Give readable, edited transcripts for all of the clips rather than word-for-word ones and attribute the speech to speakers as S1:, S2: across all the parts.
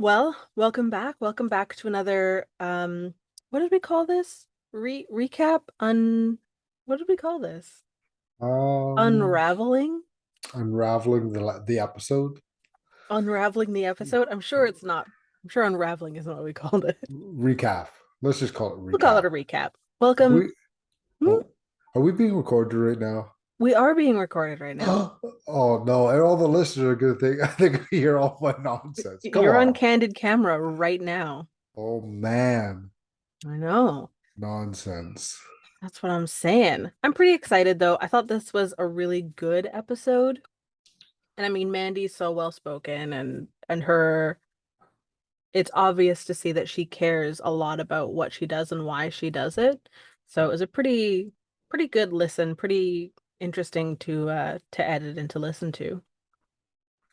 S1: Well, welcome back. Welcome back to another what did we call this? Recap? What did we call this?
S2: Um,
S1: Unraveling?
S2: Unraveling the episode.
S1: Unraveling the episode? I'm sure it's not. I'm sure unraveling isn't what we called it.
S2: Recap. Let's just call it
S1: We'll call it
S2: recap.
S1: a recap.
S2: Are
S1: Welcome.
S2: we
S1: Hmm,
S2: oh are we being recorded right now?
S1: We are being recorded right now.
S2: Oh no, and all the listeners are gonna think they're gonna hear all my nonsense. Come
S1: You're on
S2: on.
S1: candid camera right now.
S2: Oh man.
S1: I know.
S2: Nonsense.
S1: That's what I'm saying. I'm pretty excited though. I thought this was a really good episode. And I mean, Mandy's so well spoken and her it's obvious to see that she cares a lot about what she does and why she does it. So it was a pretty good listen, pretty interesting to edit and to listen to.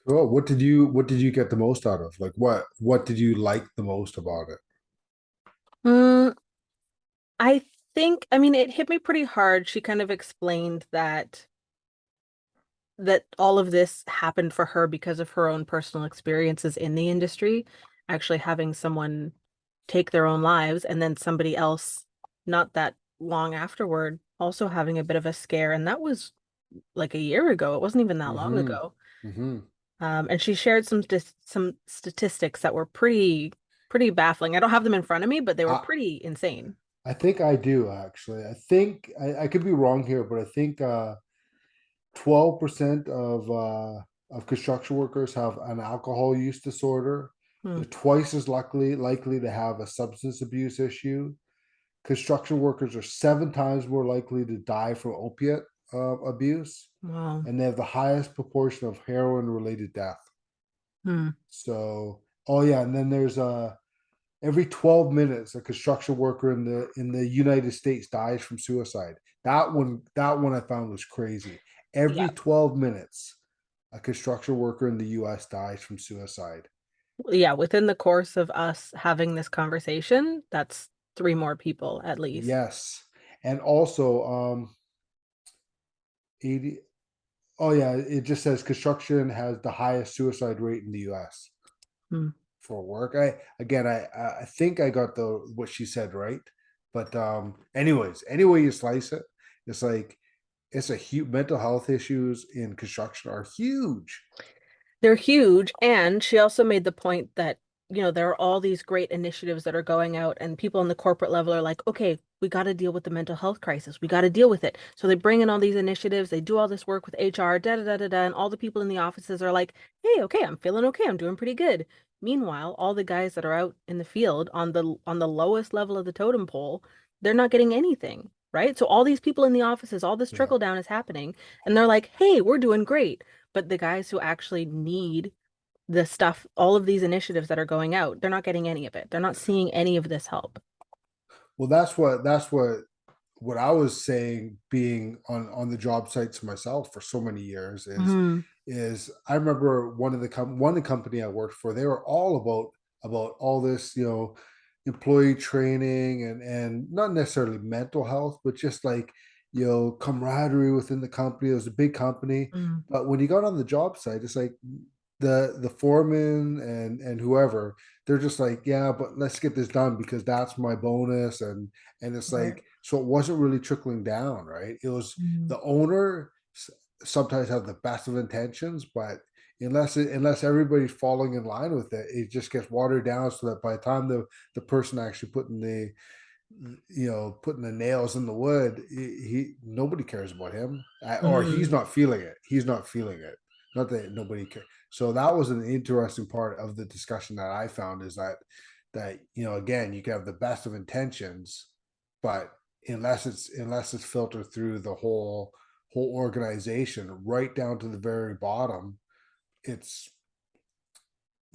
S2: Well, what did you get the most out of? Like what did you like the most about it?
S1: Mm, I think, I mean, it hit me pretty hard. She kind of explained that all of this happened for her because of her own personal experiences in the industry, actually having someone take their own lives and then somebody else not that long afterward also having a bit of a scare. And that was like a year ago. It wasn't even that long
S2: Mm-hmm.
S1: ago.
S2: Mm-hmm.
S1: And she shared some statistics that were pretty baffling. I don't have them in front of me, but they were
S2: I
S1: pretty insane.
S2: I think I do actually. I think I could be wrong here, but I think 12% of construction workers have an alcohol use disorder.
S1: Hmm.
S2: They're twice as likely to have a substance abuse issue. Construction workers are 7 times more likely to die from opiate abuse,
S1: Wow.
S2: and they have the highest proportion of heroin related death.
S1: Hmm.
S2: So, oh yeah, and then there's every 12 minutes a construction worker in the United States dies from suicide. That one I found was crazy.
S1: Yeah.
S2: Every 12 minutes a construction worker in the US dies from suicide.
S1: Yeah. Within the course of us having this conversation, that's three more people at least.
S2: Yes. And also 80 oh yeah, it just says construction has the highest suicide rate in the US
S1: Hmm.
S2: for work. I think I got the what she said right. But anyways, any way you slice it, it's like it's a huge mental health issues in construction are huge.
S1: They're huge. And she also made the point that, there are all these great initiatives that are going out, and people on the corporate level are like, okay, we got to deal with the mental health crisis. We got to deal with it. So they bring in all these initiatives, they do all this work with HR, da da da da da, and all the people in the offices are like, hey, okay, I'm feeling okay. I'm doing pretty good. Meanwhile, all the guys that are out in the field on the lowest level of the totem pole, they're not getting anything, right? So all these people in the offices, all this
S2: Yeah.
S1: trickle down is happening, and they're like, hey, we're doing great. But the guys who actually need the stuff, all of these initiatives that are going out, they're not getting any of it. They're not seeing any of this help.
S2: Well, that's what I was saying being on the job sites myself for so many years
S1: Hmm.
S2: is I remember one of the company I worked for, they were all about all this, employee training and not necessarily mental health, but just like, camaraderie within the company. It was a big company.
S1: Mm.
S2: But when you got on the job site, it's like the foreman and whoever, they're just like, yeah, but let's get this done because that's my bonus. And it's
S1: Right.
S2: like, so it wasn't really trickling down, right? It was
S1: Mm.
S2: the owner sometimes have the best of intentions, but unless everybody's falling in line with it, it just gets watered down so that by the time the person actually putting the nails in the wood, he nobody cares about him, or he's
S1: Hmm.
S2: not feeling it. He's not feeling it. Not that nobody cares. So that was an interesting part of the discussion that I found is that again, you can have the best of intentions, but unless it's filtered through the whole organization right down to the very bottom, it's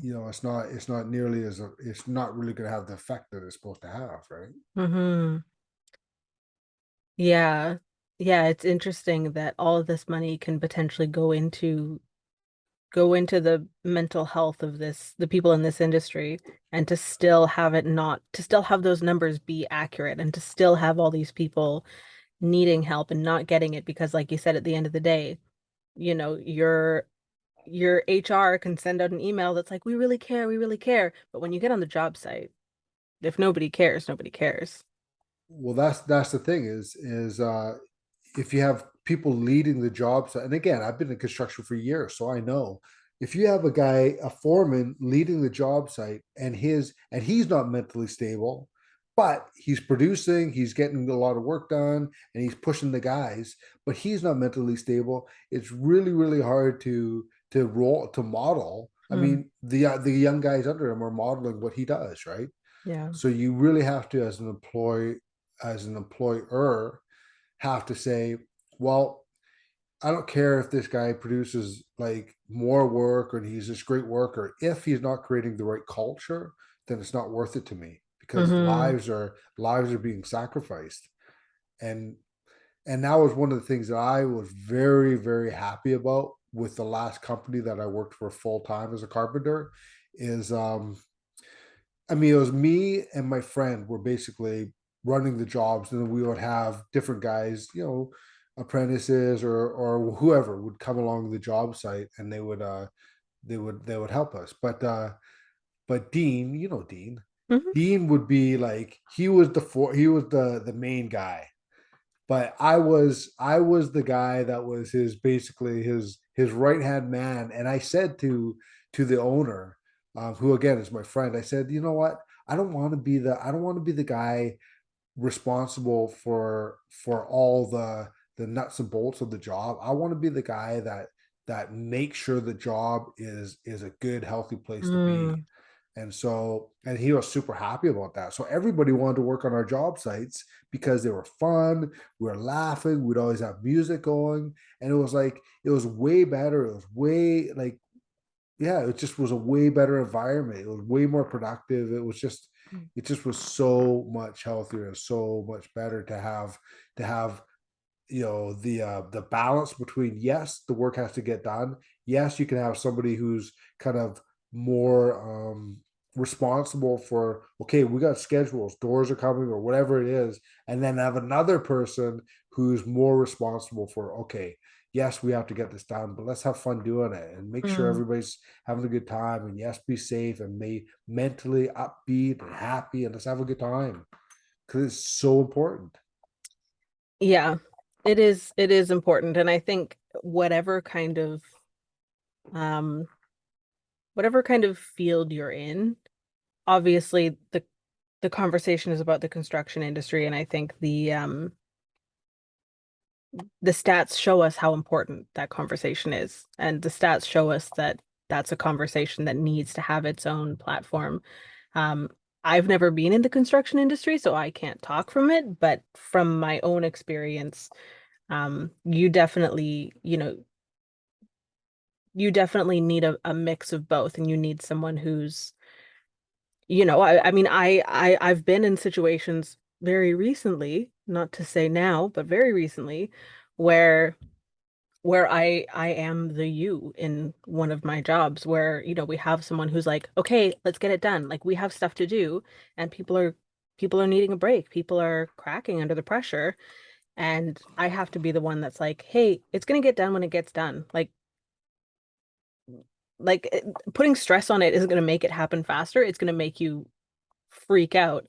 S2: it's not nearly as it's not really going to have the effect that it's supposed to have, right?
S1: Hmm. Yeah. Yeah, it's interesting that all of this money can potentially go into the mental health of the people in this industry, and to still have it not to still have those numbers be accurate, and to still have all these people needing help and not getting it because, like you said, at the end of the day, you're your HR can send out an email that's like, we really care, we really care. But when you get on the job site, if nobody cares, nobody cares.
S2: Well, that's the thing is if you have people leading the jobs, and again, I've been in construction for years, so I know if you have a guy, a foreman leading the job site, and he's not mentally stable, but he's producing, he's getting a lot of work done, and he's pushing the guys, but he's not mentally stable. It's really hard to model. I
S1: Mm,
S2: mean, the young guys under him are modeling what he does, right?
S1: yeah.
S2: So you really have to, as an employer, have to say, well, I don't care if this guy produces like more work or he's this great worker. If he's not creating the right culture, then it's not worth it to me because
S1: Hmm.
S2: lives are being sacrificed. And and that was one of the things that I was very happy about with the last company that I worked for full time as a carpenter is I mean, it was me and my friend were basically running the jobs, and then we would have different guys, apprentices or whoever would come along the job site, and they would help us. But Dean,
S1: Hmm.
S2: Dean would be like he was the main guy, but I was the guy that was his basically his right hand man. And I said to the owner, who again is my friend, I said, you know what, I don't want to be the guy responsible for all the nuts and bolts of the job. I want to be the guy that makes sure the job is a good healthy place to be.
S1: Mm,
S2: And he was super happy about that. So everybody wanted to work on our job sites because they were fun. We were laughing. We'd always have music going. And it was like, it was way better. It was way like, yeah, it just was a way better environment. It was way more productive. It just was so much healthier and so much better to have the balance between, yes, the work has to get done, yes, you can have somebody who's kind of more responsible for, okay, we got schedules, doors are coming or whatever it is, and then have another person who's more responsible for, okay, yes, we have to get this done, but let's have fun doing it and make sure
S1: mm.
S2: everybody's having a good time, and yes, be safe and be mentally upbeat and happy, and let's have a good time because it's so important.
S1: Yeah, it is important. And I think um whatever kind of field you're in, obviously the conversation is about the construction industry, and I think the stats show us how important that conversation is. And the stats show us that that's a conversation that needs to have its own platform. Um, I've never been in the construction industry, so I can't talk from it, but from my own experience, you definitely, you definitely need a mix of both, and you need someone who's, I mean, I've been in situations very recently, not to say now, but very recently, where I am the you in one of my jobs, where we have someone who's like, okay, let's get it done, like we have stuff to do, and people are needing a break, people are cracking under the pressure, and I have to be the one that's like, hey, it's gonna get done when it gets done. Putting stress on it isn't gonna make it happen faster, it's gonna make you freak out,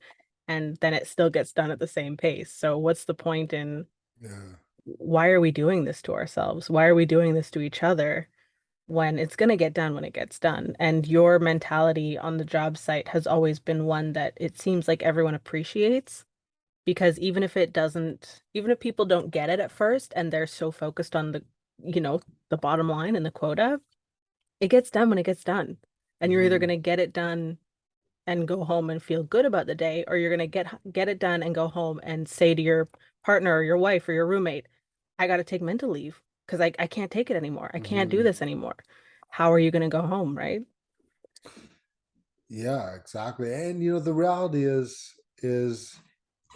S1: and then it still gets done at the same pace. So what's the point in,
S2: Yeah.
S1: why are we doing this to ourselves? Why are we doing this to each other when it's going to get done when it gets done? And your mentality on the job site has always been one that it seems like everyone appreciates, because even if people don't get it at first and they're so focused on you know, the bottom line and the quota, it gets done when it gets done. And you're either going
S2: Mhm.
S1: to get it done and go home and feel good about the day, or you're gonna get it done and go home and say to your partner or your wife or your roommate, I gotta take mental leave because I can't take it anymore. I can't do
S2: Mhm.
S1: this anymore. How are you gonna go home, right?
S2: Yeah, exactly. And the reality is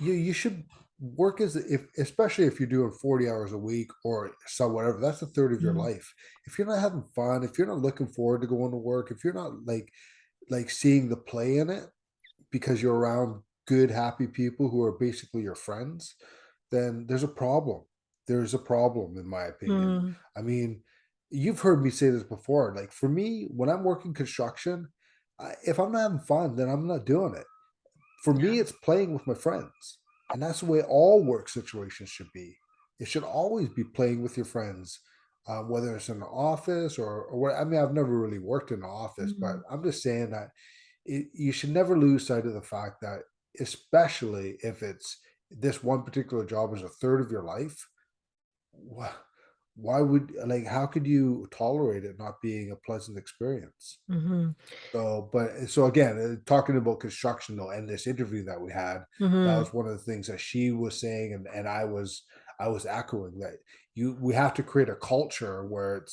S2: you should work as if especially if you're doing 40 hours a week or so whatever, that's a third of your
S1: Mm.
S2: life. If you're not having fun, if you're not looking forward to going to work, if you're not like seeing the play in it because you're around good, happy people who are basically your friends, then there's a problem. There's a problem, in my opinion.
S1: Mm.
S2: I mean, you've heard me say this before. Like for me, when I'm working construction, if I'm not having fun, then I'm not doing it. For me, it's playing with my friends, and that's the way all work situations should be. It should always be playing with your friends, whether it's in the office or what. I mean, I've never really worked in an office, but
S1: Mhm.
S2: I'm just saying that you should never lose sight of the fact that, especially if it's this one particular job is a third of your life, why, why would like how could you tolerate it not being a pleasant experience?
S1: Mhm.
S2: So, but so again, talking about construction though, and this interview that we had, that
S1: Mhm.
S2: was one of the things that she was saying, and I was echoing that we have to create a culture where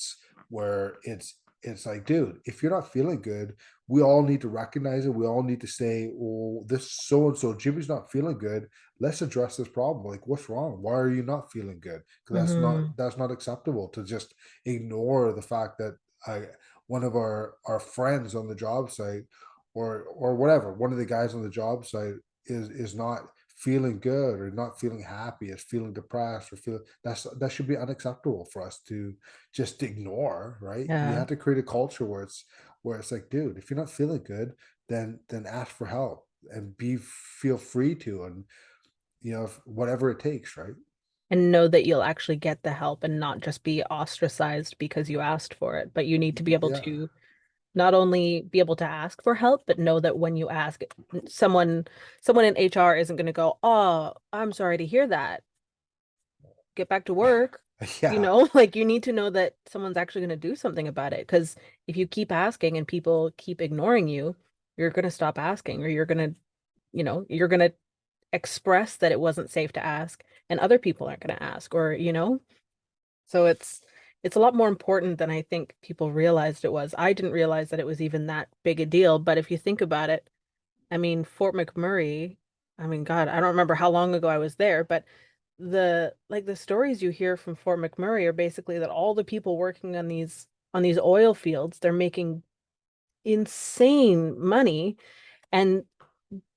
S2: it's like, dude, if you're not feeling good, we all need to recognize it. We all need to say, oh, this so and so Jimmy's not feeling good. Let's address this problem. Like, what's wrong? Why are you not feeling good? Because
S1: Mhm.
S2: that's not acceptable to just ignore the fact that I one of our friends on the job site or whatever one of the guys on the job site is not feeling good or not feeling happy, is feeling depressed or feel that should be unacceptable for us to just ignore, right? We
S1: Yeah.
S2: have to create a culture where it's like, dude, if you're not feeling good, then ask for help and be feel free to, and whatever it takes, right?
S1: And know that you'll actually get the help and not just be ostracized because you asked for it. But you need to be able
S2: Yeah.
S1: to not only be able to ask for help, but know that when you ask, someone someone in HR isn't going to go, "Oh, I'm sorry to hear that. Get back to work."
S2: Yeah.
S1: Like you need to know that someone's actually going to do something about it. Because if you keep asking and people keep ignoring you, you're going to stop asking, or you're going to express that it wasn't safe to ask, and other people aren't going to ask, so it's a lot more important than I think people realized it was. I didn't realize that it was even that big a deal, but if you think about it, I mean, Fort McMurray, I mean, God, I don't remember how long ago I was there, but the stories you hear from Fort McMurray are basically that all the people working on these oil fields, they're making insane money, and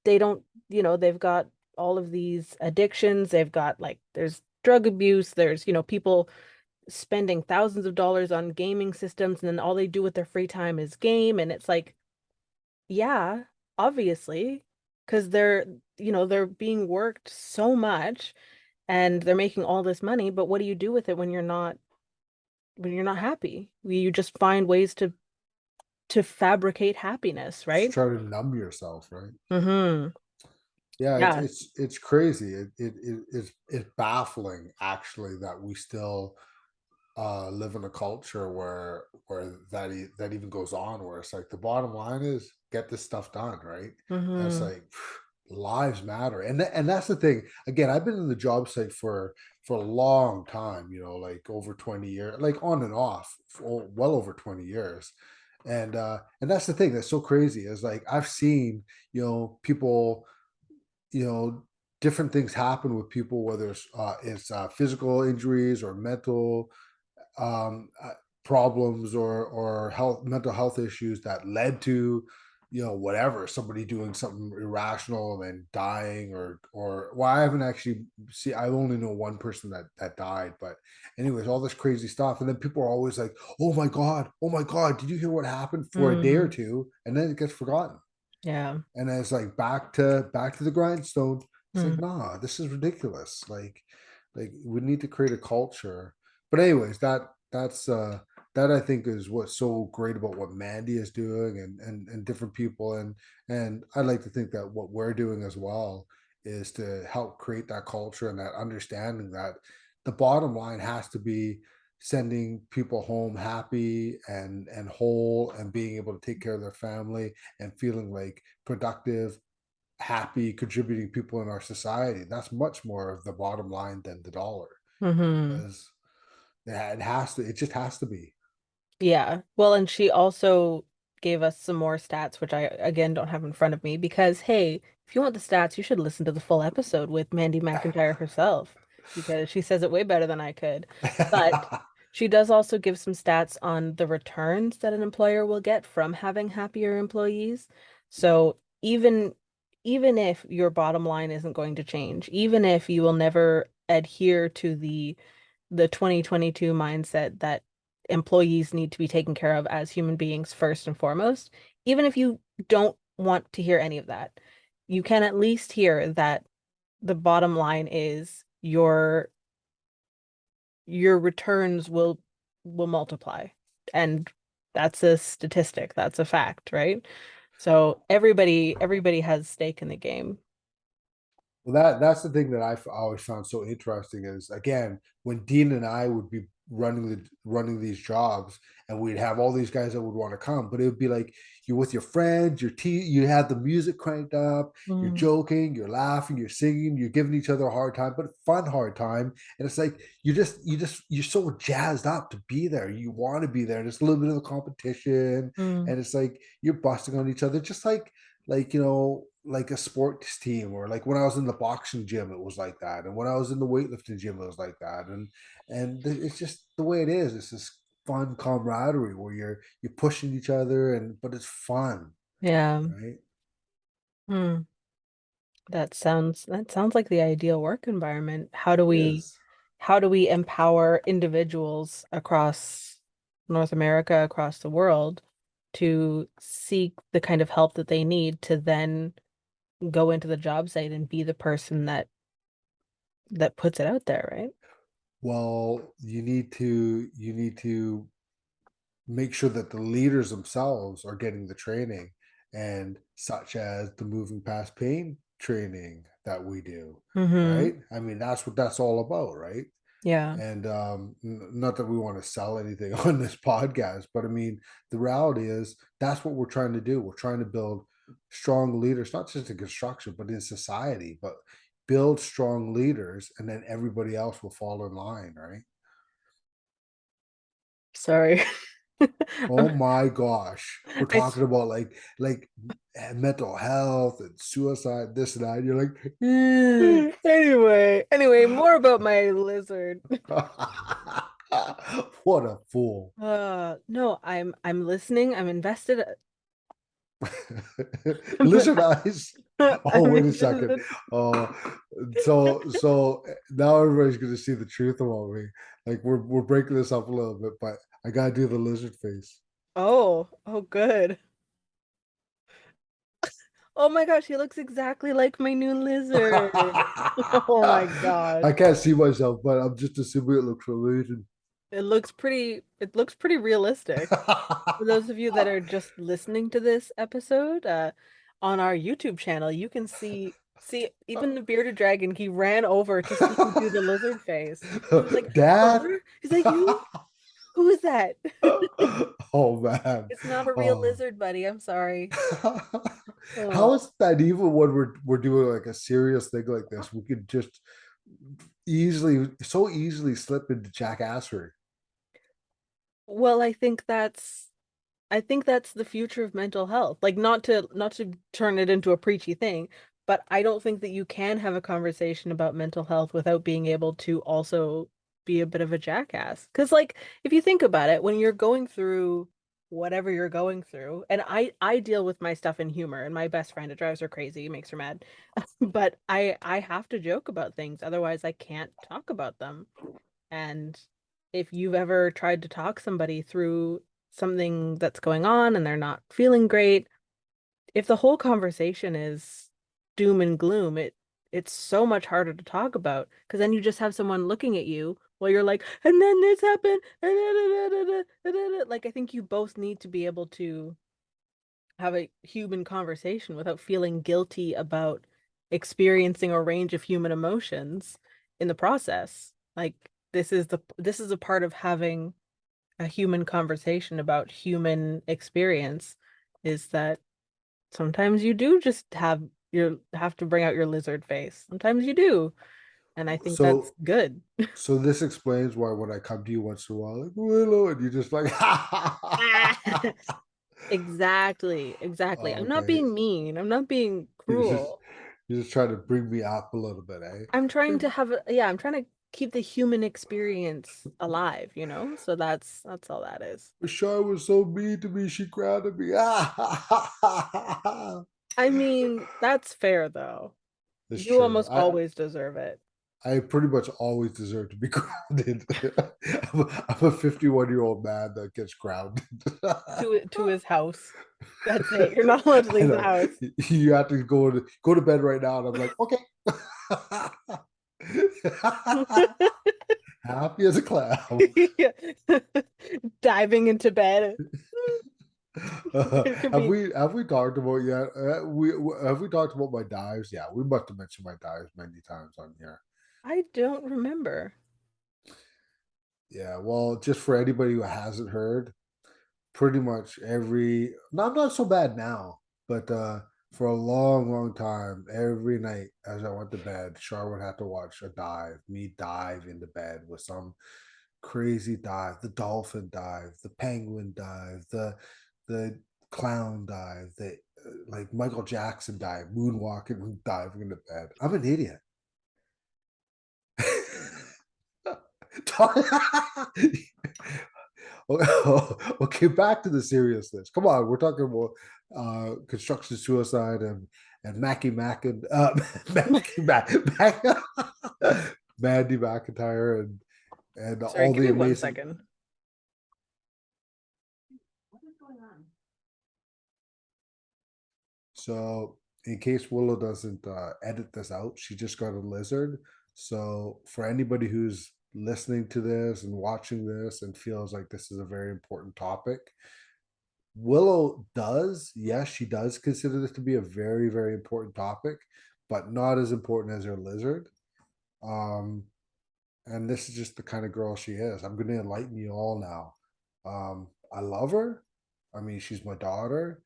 S1: they don't, they've got all of these addictions, they've got like there's drug abuse, there's, people spending thousands of dollars on gaming systems, and then all they do with their free time is game. And it's like, yeah, obviously, because they're being worked so much and they're making all this money, but what do you do with it when you're not happy? You just find ways to fabricate happiness,
S2: Just
S1: right?
S2: try to numb yourself, right?
S1: Mm-hmm.
S2: Yeah,
S1: Yeah.
S2: it's crazy. It's baffling actually that we still live in a culture where that even goes on, where it's like the bottom line is get this stuff done, right? And it's
S1: Mm-hmm.
S2: like lives matter, and that's the thing. Again, I've been in the job site for a long time, like over 20 years, like on and off, for well over 20 years, and that's the thing that's so crazy is like I've seen people you know different things happen with people, whether it's physical injuries or mental um, uh, problems or health mental health issues that led to whatever, somebody doing something irrational and then dying, or well, I haven't actually see I only know one person that died, but anyways, all this crazy stuff, and then people are always like, oh my god, did you hear what happened, for a day or
S1: Mm.
S2: two, and then it gets forgotten,
S1: Yeah.
S2: and then it's like back to the grindstone. It's like,
S1: Mm.
S2: nah, this is ridiculous. Like we need to create a culture. But anyways, that I think is what's so great about what Mandy is doing, and different people, and I like to think that what we're doing as well is to help create that culture and that understanding that the bottom line has to be sending people home happy and whole and being able to take care of their family and feeling like productive, happy, contributing people in our society. That's much more of the bottom line than the dollar.
S1: Mm-hmm.
S2: Because yeah, it just has to be.
S1: Yeah. Well, and she also gave us some more stats, which I again don't have in front of me because, hey, if you want the stats, you should listen to the full episode with Mandy McIntyre herself because she says it way better than I could. But she does also give some stats on the returns that an employer will get from having happier employees. So even if your bottom line isn't going to change, even if you will never adhere to the 2022 mindset that employees need to be taken care of as human beings first and foremost. Even if you don't want to hear any of that, you can at least hear that the bottom line is your returns will multiply. And that's a statistic, that's a fact, right? So everybody has stake in the game.
S2: Well, that's the thing that always found so interesting is again when Dean and I would be running these jobs, and we'd have all these guys that would want to come, but it would be like you're with your friends, you have the music cranked up, you're
S1: Mm,
S2: joking, you're laughing, you're singing, you're giving each other a hard time, but fun hard time, and it's like you're so jazzed up to be there, you want to be there, and it's a little bit of a competition,
S1: mm,
S2: and it's like you're busting on each other, just like like a sports team, or like when I was in the boxing gym it was like that, and when I was in the weightlifting gym it was like that, and it's just the way it is. It's this fun camaraderie where you're pushing each other, and but it's fun,
S1: yeah.
S2: right?
S1: Hmm. That sounds like the ideal work environment.
S2: It is.
S1: How do we empower individuals across North America, across the world, to seek the kind of help that they need to then go into the job site and be the person that puts it out there, right?
S2: Well, you need to make sure that the leaders themselves are getting the training, and such as the moving past pain training that we do,
S1: Mm-hmm.
S2: right? I mean, that's what that's all about, right?
S1: Yeah.
S2: And not that we want to sell anything on this podcast, but I mean, the reality is that's what we're trying to do. We're trying to build strong leaders, not just in construction, but in society, but build strong leaders, and then everybody else will fall in line, right?
S1: Sorry.
S2: Oh my gosh. We're
S1: I s-
S2: talking about like mental health and suicide, this and that. You're like,
S1: anyway, more about my lizard.
S2: what a fool.
S1: No, I'm listening. I'm invested.
S2: Lizard eyes. Oh,
S1: I'm
S2: wait a second.
S1: invested.
S2: Oh, so now everybody's gonna see the truth about me. Like we're breaking this up a little bit, but I gotta do the lizard face.
S1: Oh, good. Oh my gosh, he looks exactly like my new lizard. Oh my
S2: I
S1: gosh.
S2: can't see myself, but I'm just assuming it looks amazing.
S1: It looks pretty realistic. For those of you that are just listening to this episode, on our YouTube channel, you can see even the bearded dragon, he ran over to see me do the lizard face. He was like,
S2: Dad.
S1: "Mother, is that you? Who is that?"
S2: Oh man.
S1: It's not a real
S2: Oh.
S1: lizard, buddy. I'm sorry.
S2: How
S1: Oh.
S2: is that even when we're doing like a serious thing like this, we could just easily slip into jackassery.
S1: Well, I think that's the future of mental health. Like not to turn it into a preachy thing, but I don't think that you can have a conversation about mental health without being able to also be a bit of a jackass. Because like if you think about it, when you're going through whatever you're going through, and I deal with my stuff in humor, and my best friend, it drives her crazy, it makes her mad. But I have to joke about things, otherwise I can't talk about them. And if you've ever tried to talk somebody through something that's going on and they're not feeling great, if the whole conversation is doom and gloom, it's so much harder to talk about because then you just have someone looking at you while you're like, and then this happened, and like I think you both need to be able to have a human conversation without feeling guilty about experiencing a range of human emotions in the process. Like this is a part of having a human conversation about human experience is that sometimes you do just have to bring out your lizard face. Sometimes you do. And I think that's
S2: So
S1: good.
S2: so this explains why when I come to you once in a while, like Willow, and you just like
S1: Exactly. Exactly. I'm not
S2: okay.
S1: being mean. I'm not being
S2: You're just
S1: cruel.
S2: you're just trying to bring me up a little bit,
S1: I'm trying
S2: eh?
S1: to have a yeah, I'm trying to keep the human experience alive, you know? So that's all that is.
S2: Shar was so mean to me, she grounded me.
S1: I mean, that's fair though.
S2: It's
S1: You
S2: true.
S1: almost
S2: I
S1: always deserve it.
S2: I pretty much always deserve to be grounded. I'm a 51-year-old man that gets grounded.
S1: To his house. That's it. You're not allowed to
S2: I
S1: leave the
S2: know.
S1: house.
S2: You have to go to bed right now, and I'm like, okay. Happy as a clown.
S1: Yeah. Diving into bed. It could be.
S2: Have we talked about yet? Have we talked about my dives? Yeah, we must have mentioned my dives many times on here.
S1: I don't remember.
S2: Yeah, well, just for anybody who hasn't heard, pretty much not so bad now, but for a long, long time, every night as I went to bed, Char would have to watch a dive, me dive into bed with some crazy dive, the dolphin dive, the penguin dive, the clown dive, the like Michael Jackson dive, moonwalking and diving into bed. I'm an idiot. Okay, back to the seriousness. Come on, we're talking about construction suicide and Mackie Mack and Mackie Mack, Mandy McIntyre and
S1: Sorry,
S2: all
S1: give
S2: the
S1: me one
S2: amazing.
S1: second. What is going on?
S2: So, in case Willow doesn't edit this out, she just got a lizard. So, for anybody who's listening to this and watching this and feels like this is a very important topic, Willow does, yes, she does consider this to be a very, very important topic, but not as important as her lizard. Um, and this is just the kind of girl she is. I'm going to enlighten you all now. I love her. I mean, she's my daughter,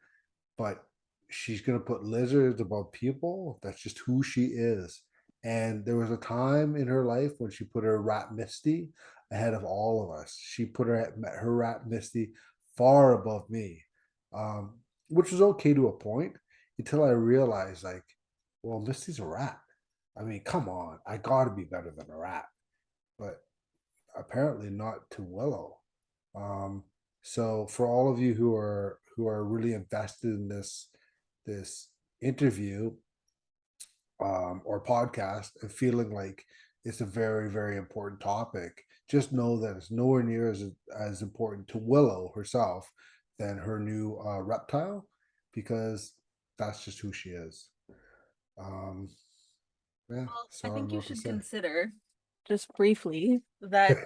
S2: but she's going to put lizards above people. That's just who she is. And there was a time in her life when she put her rat Misty ahead of all of us. She put her rat Misty far above me, which was okay to a point until I realized, like, well, Misty's a rat. I mean, come on, I got to be better than a rat. But apparently not to Willow. Um, so for all of you who are really invested in this interview or podcast and feeling like it's a very, very important topic, just know that it's nowhere near as important to Willow herself than her new reptile, because that's just who she is. Um, yeah,
S1: Well,
S2: that's
S1: I
S2: all I'm
S1: think you
S2: about to
S1: should
S2: say.
S1: consider, just briefly, that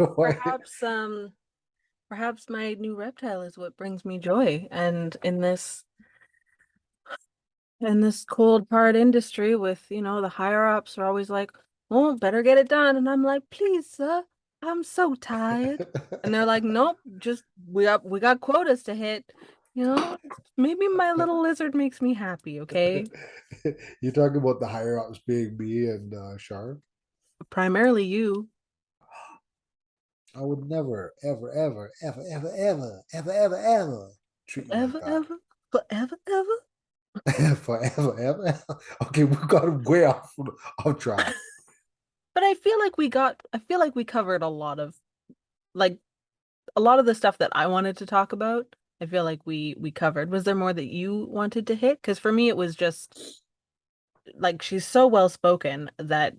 S1: perhaps my new reptile is what brings me joy. And in this cold part industry with, the higher ups are always like, "Oh, better get it done." And I'm like, "Please, sir, I'm so tired." And they're like, "Nope, just we got quotas to hit. You know, maybe my little lizard makes me happy, okay?
S2: You're talking about the higher ups being me and Sharp.
S1: Primarily you,
S2: I would never, ever, ever, ever, ever, ever, ever, ever, ever treat you like
S1: forever,
S2: that.
S1: ever, forever, ever."
S2: Forever, ever. Okay, we got way off track.
S1: But I feel like we covered like a lot of the stuff that I wanted to talk about. I feel like we covered. Was there more that you wanted to hit? Because for me, it was just like she's so well spoken that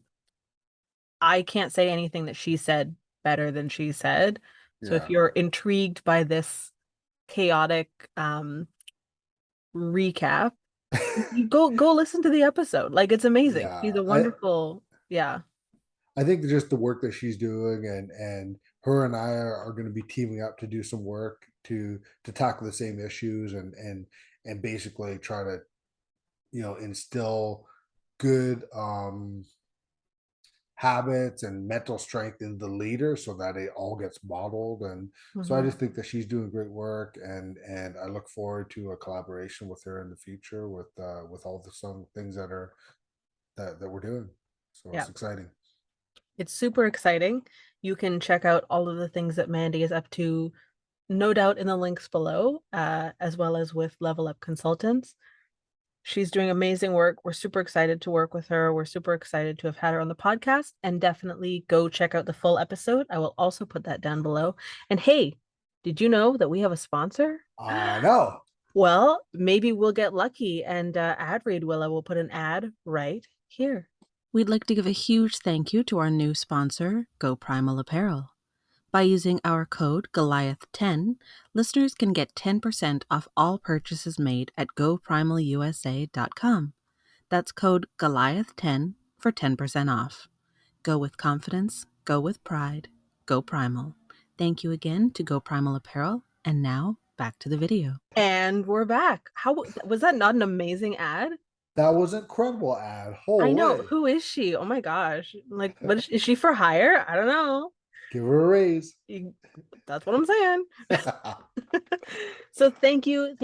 S1: I can't say anything that she said better than she said. So if
S2: Yeah.
S1: you're intrigued by this chaotic recap, you go listen to the episode. Like it's amazing. She's
S2: Yeah.
S1: a wonderful, yeah,
S2: I think just the work that she's doing and her and I are going to be teaming up to do some work to tackle the same issues and basically try to, instill good habits and mental strength in the leader so that it all gets modeled. And so I
S1: hmm
S2: just think that she's doing great work, and I look forward to a collaboration with her in the future with all the some things that we're doing. So
S1: yeah.
S2: it's exciting.
S1: It's super exciting. You can check out all of the things that Mandy is up to, no doubt in the links below, as well as with Level Up Consultants. She's doing amazing work. We're super excited to work with her. We're super excited to have had her on the podcast, and definitely go check out the full episode. I will also put that down below. And hey, did you know that we have a sponsor?
S2: I know.
S1: Well, maybe we'll get lucky and Ad Read Willow will put an ad right here.
S3: We'd like to give a huge thank you to our new sponsor, Go Primal Apparel. By using our code Goliath10, listeners can get 10% off all purchases made at goprimalusa.com. That's code Goliath10 for 10% off. Go with confidence, go with pride, go primal. Thank you again to Go Primal Apparel, and now back to the video.
S1: And we're back. How was that not an amazing ad?
S2: That was an incredible ad.
S1: I know.
S2: Holy.
S1: Who is she? Oh my gosh. Like, what is she for hire? I don't know.
S2: Give her a raise.
S1: That's what I'm saying. So thank you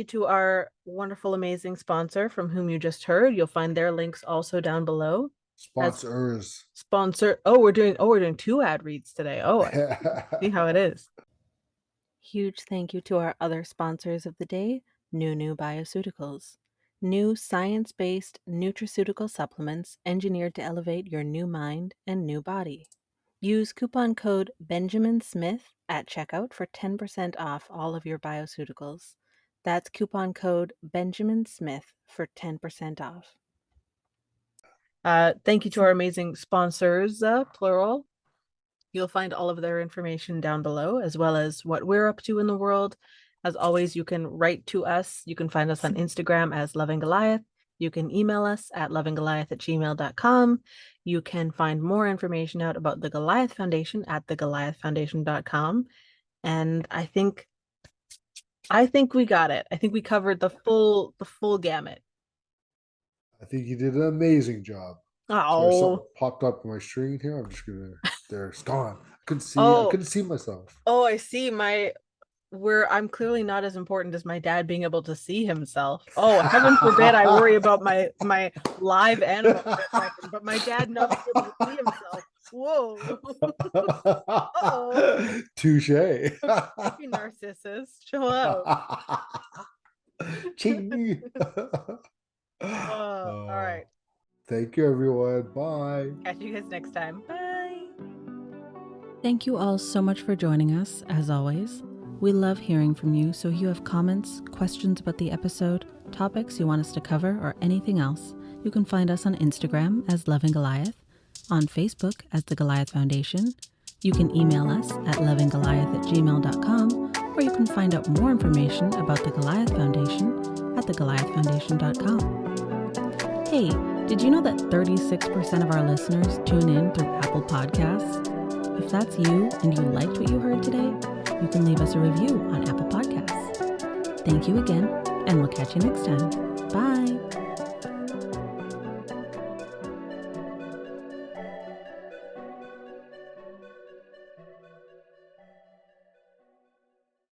S1: to our wonderful, amazing sponsor from whom you just heard. You'll find their links also down below.
S2: Sponsors.
S1: Sponsor. Oh, we're doing 2 ad reads today. Oh, I see how it is. Huge thank you to our other sponsors of the day, New Bioceuticals. New science-based nutraceutical supplements engineered to elevate your new mind and new body. Use coupon code Benjamin Smith at checkout for 10% off all of your bioceuticals. That's coupon code Benjamin Smith for 10% off. Thank you to our amazing sponsors, plural. You'll find all of their information down below, as well as what we're up to in the world. As always, you can write to us. You can find us on Instagram as lovinggoliath. You can email us at lovinggoliath@gmail.com. You can find more information out about the Goliath Foundation at thegoliathfoundation.com. And I think we got it. I think we covered the full gamut.
S2: I think you did an amazing job.
S1: Oh,
S2: something popped up on my screen here. I'm just gonna. There, it's gone. I couldn't see myself.
S1: Oh, I see. I'm clearly not as important as my dad being able to see himself. Oh, heaven forbid I worry about my live animal for a second, but my dad knows to be able to see himself. Whoa. Uh-oh.
S2: Touche.
S1: You narcissist. Chill out.
S2: Ching.
S1: All right.
S2: Thank you, everyone. Bye.
S1: Catch you guys next time. Bye.
S3: Thank you all so much for joining us, as always. We love hearing from you, so if you have comments, questions about the episode, topics you want us to cover, or anything else, you can find us on Instagram as Loving Goliath, on Facebook as The Goliath Foundation. You can email us at lovinggoliath@gmail.com, or you can find out more information about the Goliath Foundation at thegoliathfoundation.com. Hey, did you know that 36% of our listeners tune in through Apple Podcasts? If that's you and you liked what you heard today, you can leave us a review on Apple Podcasts. Thank you again, and we'll catch you next time. Bye!